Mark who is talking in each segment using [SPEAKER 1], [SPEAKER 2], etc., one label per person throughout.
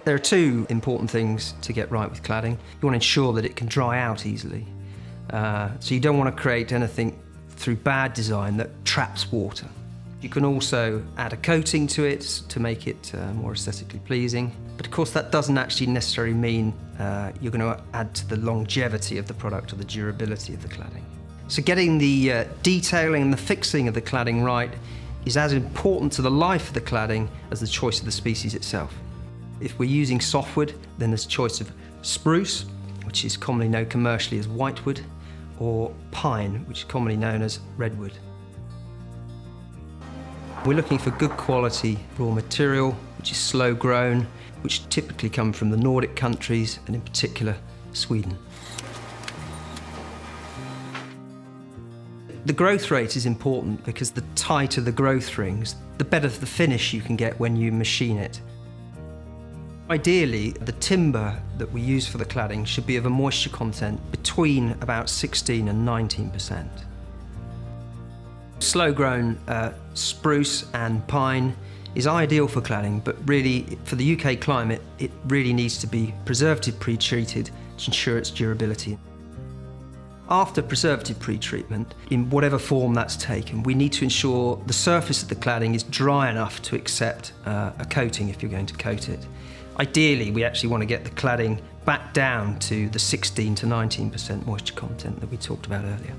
[SPEAKER 1] There are two important things to get right with cladding. You want to ensure that it can dry out easily. So you don't want to create anything through bad design that traps water. You can also add a coating to it to make it more aesthetically pleasing. But of course that doesn't actually necessarily mean you're going to add to the longevity of the product or the durability of the cladding. So getting the detailing and the fixing of the cladding right is as important to the life of the cladding as the choice of the species itself. If we're using softwood, then there's a choice of spruce, which is commonly known commercially as whitewood, or pine, which is commonly known as redwood. We're looking for good quality raw material, which is slow grown, which typically come from the Nordic countries, and in particular, Sweden. The growth rate is important because the tighter the growth rings, the better the finish you can get when you machine it. Ideally, the timber that we use for the cladding should be of a moisture content between about 16 and 19%. Slow-grown spruce and pine is ideal for cladding, but really, for the UK climate, it really needs to be preservative pre-treated to ensure its durability. After preservative pre-treatment, in whatever form that's taken, we need to ensure the surface of the cladding is dry enough to accept a coating if you're going to coat it. Ideally, we actually want to get the cladding back down to the 16 to 19% moisture content that we talked about earlier.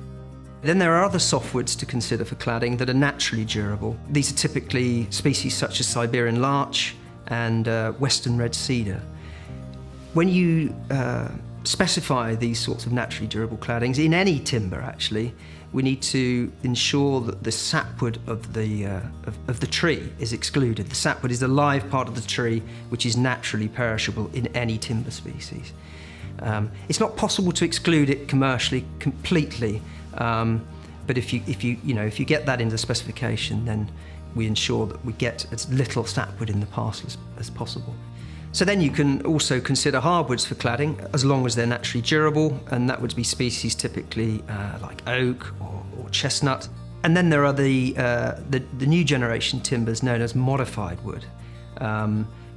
[SPEAKER 1] Then there are other softwoods to consider for cladding that are naturally durable. These are typically species such as Siberian larch and western red cedar. When you specify these sorts of naturally durable claddings, in any timber actually, we need to ensure that the sapwood of the tree is excluded. The sapwood is the live part of the tree which is naturally perishable in any timber species. It's not possible to exclude it commercially completely, but if you get that into the specification, then we ensure that we get as little sapwood in the parcel as possible. So then you can also consider hardwoods for cladding, as long as they're naturally durable, and that would be species typically like oak or chestnut. And then there are the new generation timbers known as modified wood.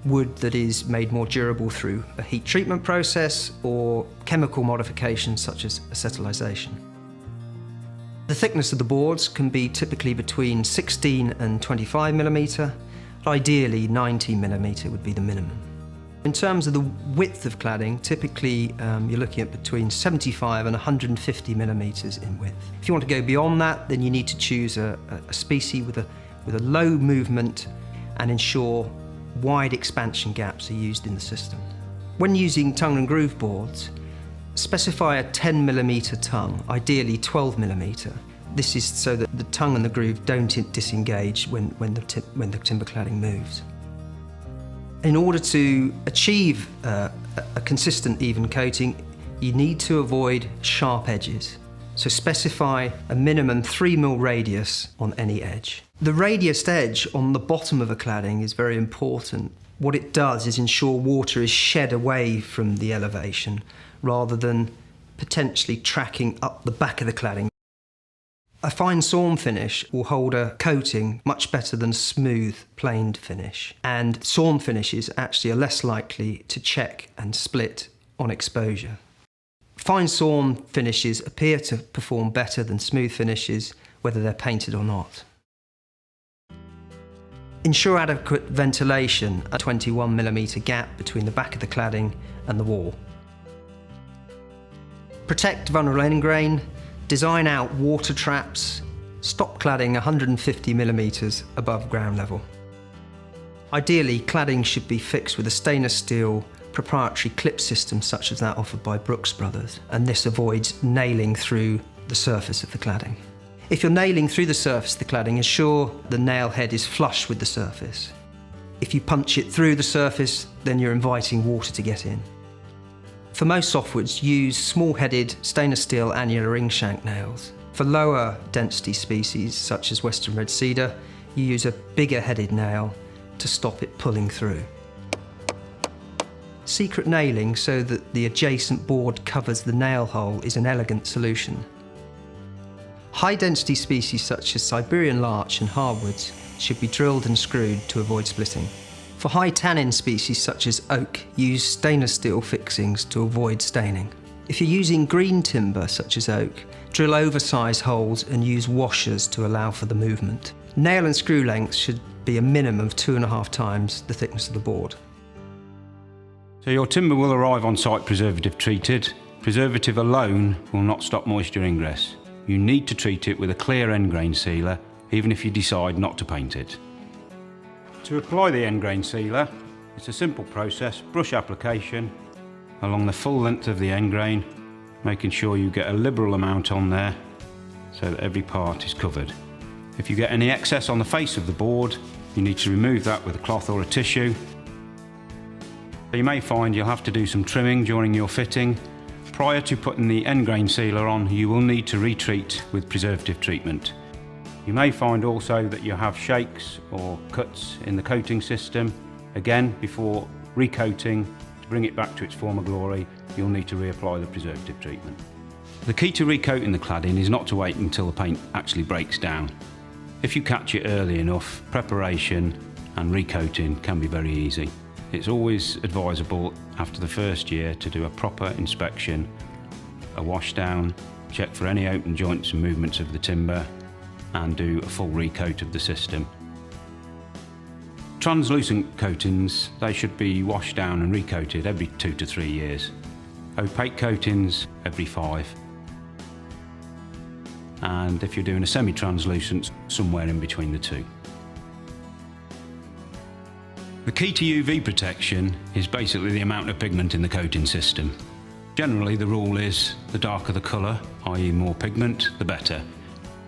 [SPEAKER 1] Wood that is made more durable through a heat treatment process or chemical modifications such as acetylization. The thickness of the boards can be typically between 16 and 25 millimetre. Ideally 19 millimetre would be the minimum. In terms of the width of cladding, typically you're looking at between 75 and 150 millimetres in width. If you want to go beyond that, then you need to choose a species with a low movement and ensure wide expansion gaps are used in the system. When using tongue and groove boards, specify a 10 millimetre tongue, ideally 12 millimetre. This is so that the tongue and the groove don't disengage when the timber cladding moves. In order to achieve a consistent even coating, you need to avoid sharp edges. So specify a minimum 3 mm radius on any edge. The radiused edge on the bottom of a cladding is very important. What it does is ensure water is shed away from the elevation rather than potentially tracking up the back of the cladding. A fine sawn finish will hold a coating much better than a smooth, planed finish. And sawn finishes actually are less likely to check and split on exposure. Fine sawn finishes appear to perform better than smooth finishes, whether they're painted or not. Ensure adequate ventilation, a 21 millimetre gap between the back of the cladding and the wall. Protect vulnerable end grain. Design out water traps. Stop cladding 150 millimetres above ground level. Ideally, cladding should be fixed with a stainless steel proprietary clip system such as that offered by Brooks Brothers, and this avoids nailing through the surface of the cladding. If you're nailing through the surface of the cladding, ensure the nail head is flush with the surface. If you punch it through the surface, then you're inviting water to get in. For most softwoods, use small-headed stainless steel annular ring shank nails. For lower density species, such as western red cedar, you use a bigger headed nail to stop it pulling through. Secret nailing so that the adjacent board covers the nail hole is an elegant solution. High density species such as Siberian larch and hardwoods should be drilled and screwed to avoid splitting. For high tannin species such as oak, use stainless steel fixings to avoid staining. If you're using green timber such as oak, drill oversized holes and use washers to allow for the movement. Nail and screw lengths should be a minimum of 2.5 times the thickness of the board.
[SPEAKER 2] So your timber will arrive on site preservative treated. Preservative alone will not stop moisture ingress. You need to treat it with a clear end grain sealer, even if you decide not to paint it. To apply the end grain sealer, it's a simple process: brush application along the full length of the end grain, making sure you get a liberal amount on there so that every part is covered. If you get any excess on the face of the board, you need to remove that with a cloth or a tissue. You may find you'll have to do some trimming during your fitting. Prior to putting the end grain sealer on, you will need to retreat with preservative treatment. You may find also that you have shakes or cuts in the coating system. Again, before recoating, to bring it back to its former glory, you'll need to reapply the preservative treatment. The key to recoating the cladding is not to wait until the paint actually breaks down. If you catch it early enough, preparation and recoating can be very easy. It's always advisable after the first year to do a proper inspection, a wash down, check for any open joints and movements of the timber, and do a full recoat of the system. Translucent coatings, they should be washed down and recoated every 2 to 3 years. Opaque coatings every 5. And if you're doing a semi-translucent, somewhere in between the two. The key to UV protection is basically the amount of pigment in the coating system. Generally, the rule is the darker the colour, i.e. more pigment, the better.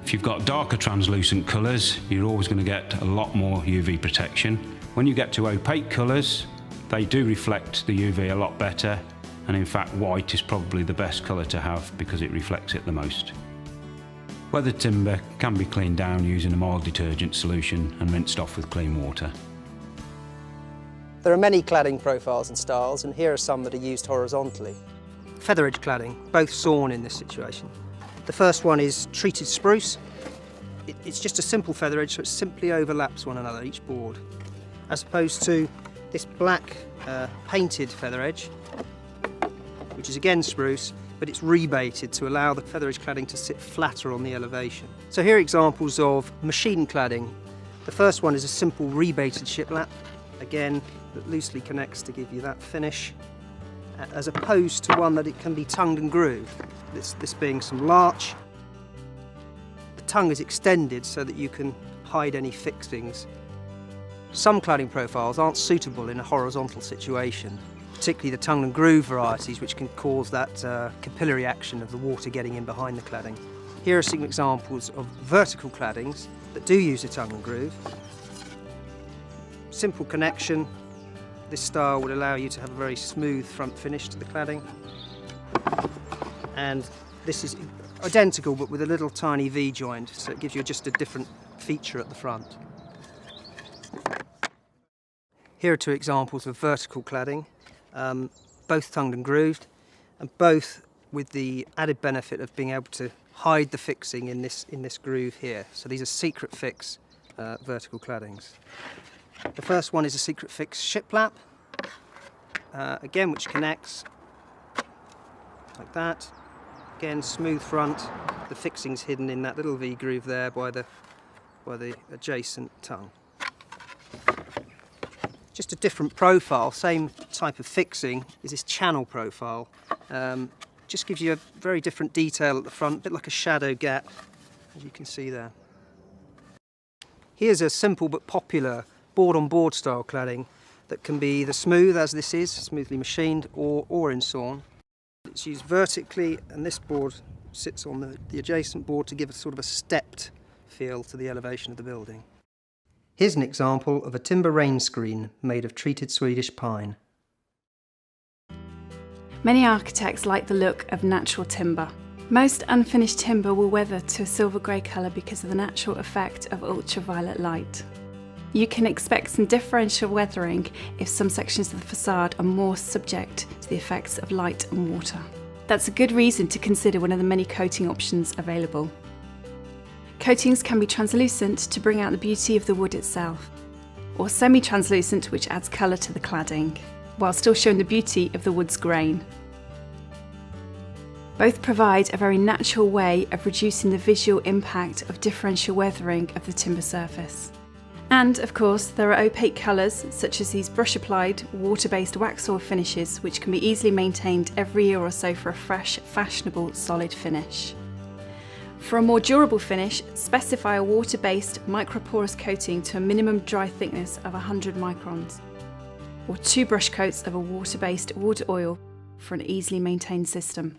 [SPEAKER 2] If you've got darker translucent colours, you're always going to get a lot more UV protection. When you get to opaque colours, they do reflect the UV a lot better, and in fact white is probably the best colour to have because it reflects it the most. Weathered timber can be cleaned down using a mild detergent solution and rinsed off with clean water.
[SPEAKER 1] There are many cladding profiles and styles, and here are some that are used horizontally. Feather edge cladding, both sawn in this situation. The first one is treated spruce. It's just a simple feather edge, so it simply overlaps one another, each board, as opposed to this black painted feather edge, which is again spruce, but it's rebated to allow the feather edge cladding to sit flatter on the elevation. So here are examples of machine cladding. The first one is a simple rebated shiplap, again, that loosely connects to give you that finish, as opposed to one that it can be tongued and grooved, this being some larch. The tongue is extended so that you can hide any fixings. Some cladding profiles aren't suitable in a horizontal situation, particularly the tongue and groove varieties, which can cause that capillary action of the water getting in behind the cladding. Here are some examples of vertical claddings that do use a tongue and groove. Simple connection. This style would allow you to have a very smooth front finish to the cladding. And this is identical but with a little tiny V-joint, so it gives you just a different feature at the front. Here are two examples of vertical cladding, both tongued and grooved, and both with the added benefit of being able to hide the fixing in this groove here. So these are secret fix vertical claddings. The first one is a secret fix shiplap, again, which connects like that. Again, smooth front. The fixing's hidden in that little V groove there by the adjacent tongue. Just a different profile, same type of fixing, is this channel profile. Just gives you a very different detail at the front, a bit like a shadow gap, as you can see there. Here's a simple but popular board-on-board style cladding that can be either smooth, as this is, smoothly machined, or in sawn. It's used vertically, and this board sits on the adjacent board to give a sort of a stepped feel to the elevation of the building. Here's an example of a timber rain screen made of treated Swedish pine.
[SPEAKER 3] Many architects like the look of natural timber. Most unfinished timber will weather to a silver grey colour because of the natural effect of ultraviolet light. You can expect some differential weathering if some sections of the facade are more subject to the effects of light and water. That's a good reason to consider one of the many coating options available. Coatings can be translucent to bring out the beauty of the wood itself, or semi-translucent, which adds colour to the cladding, while still showing the beauty of the wood's grain. Both provide a very natural way of reducing the visual impact of differential weathering of the timber surface. And of course, there are opaque colours such as these brush-applied, water-based wax oil finishes, which can be easily maintained every year or so for a fresh, fashionable, solid finish. For a more durable finish, specify a water-based microporous coating to a minimum dry thickness of 100 microns, or 2 brush coats of a water-based wood oil for an easily maintained system.